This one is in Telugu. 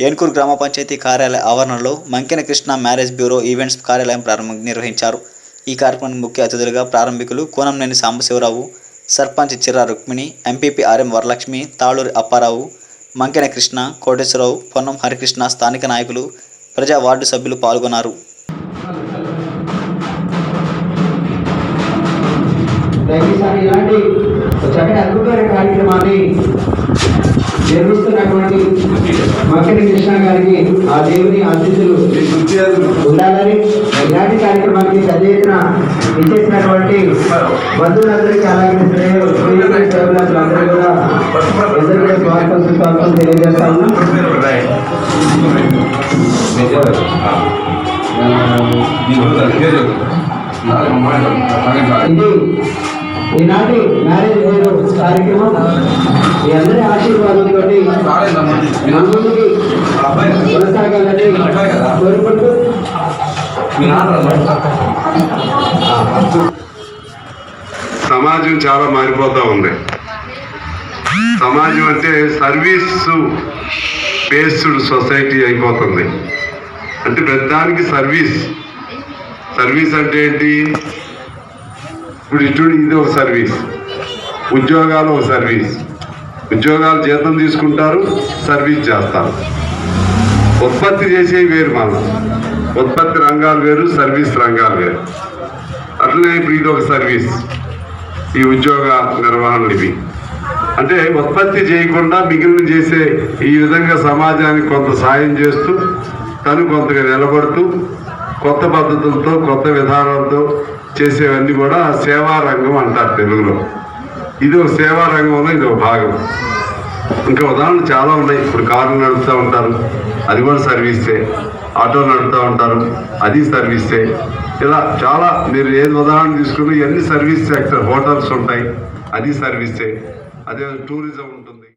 ఏన్కూరు గ్రామ పంచాయతీ కార్యాలయ ఆవరణలో మంకెన కృష్ణ మ్యారేజ్ బ్యూరో ఈవెంట్స్ కార్యాలయం నిర్వహించారు. ఈ కార్యక్రమానికి ముఖ్య అతిథులుగా ప్రారంభికులు కోనంనేని సాంబశివరావు, సర్పంచ్ చిర్రా రుక్మిణి, ఎంపీపీ ఆర్ఎం వరలక్ష్మి, తాళూరి అప్పారావు, మంకెన కృష్ణ, కోటేశ్వరరావు, పొన్నం హరికృష్ణ, స్థానిక నాయకులు, ప్రజా వార్డు సభ్యులు పాల్గొన్నారు. చక్కటి అద్భుతమైన కార్యక్రమాన్ని నిర్వహిస్తున్నటువంటి మంకెన కృష్ణ గారికి ఆ దేవుని ఆశీస్సులు ఉండాలని, ఇలాంటి కార్యక్రమానికి పెద్ద ఎత్తున ఇచ్చేసినటువంటి బంధువులందరికీ అలాగే సేవలందరూ కూడా అందరికీ స్వాగతం సుస్వాగతం తెలియజేస్తా ఉన్నాం. ఇది ఈనాటి మ్యారేజ్ బ్యూరో కార్యక్రమం మీ అందరి ఆశీర్వాదంతో ముందుకి కొనసాగాలని కోరుకుంటూ సమాజం చాలా మారిపోతూ ఉంది. సమాజం అంటే సర్వీస్ బేస్డ్ సొసైటీ అయిపోతుంది. అంటే ప్రతిదానికి సర్వీస్ అంటే ఏంటి? ఇప్పుడు ఇది ఒక సర్వీస్, ఉద్యోగాలు ఒక సర్వీస్. ఉద్యోగాలు జీతం తీసుకుంటారు, సర్వీస్ చేస్తారు. ఉత్పత్తి చేసేవి వేరు, మన ఉత్పత్తి రంగాలు వేరు, సర్వీస్ రంగాలు వేరు. అట్లనే ఇప్పుడు ఇది ఒక సర్వీస్. ఈ ఉద్యోగ నిర్వహణలు ఇవి అంటే ఉత్పత్తి చేయకుండా మిగిలిన చేసే ఈ విధంగా సమాజానికి కొంత సాయం చేస్తూ తను కొంతగా నిలబడుతూ కొత్త పద్ధతులతో కొత్త విధానాలతో చేసేవన్నీ కూడా సేవా రంగం అంటారు తెలుగులో. ఇది ఒక సేవా రంగంలో ఇది ఒక భాగం. ఇంకా ఉదాహరణలు చాలా ఉన్నాయి. ఇప్పుడు కార్లు నడుపుతూ ఉంటారు, అది కూడా సర్వీసే. ఆటో నడుపుతూ ఉంటారు, అది సర్వీసే. ఇలా చాలా మీరు ఏది ఉదాహరణ తీసుకున్నా ఇవన్నీ సర్వీస్ సెక్టర్. హోటల్స్ ఉంటాయి, అది సర్వీసే. అదే టూరిజం ఉంటుంది.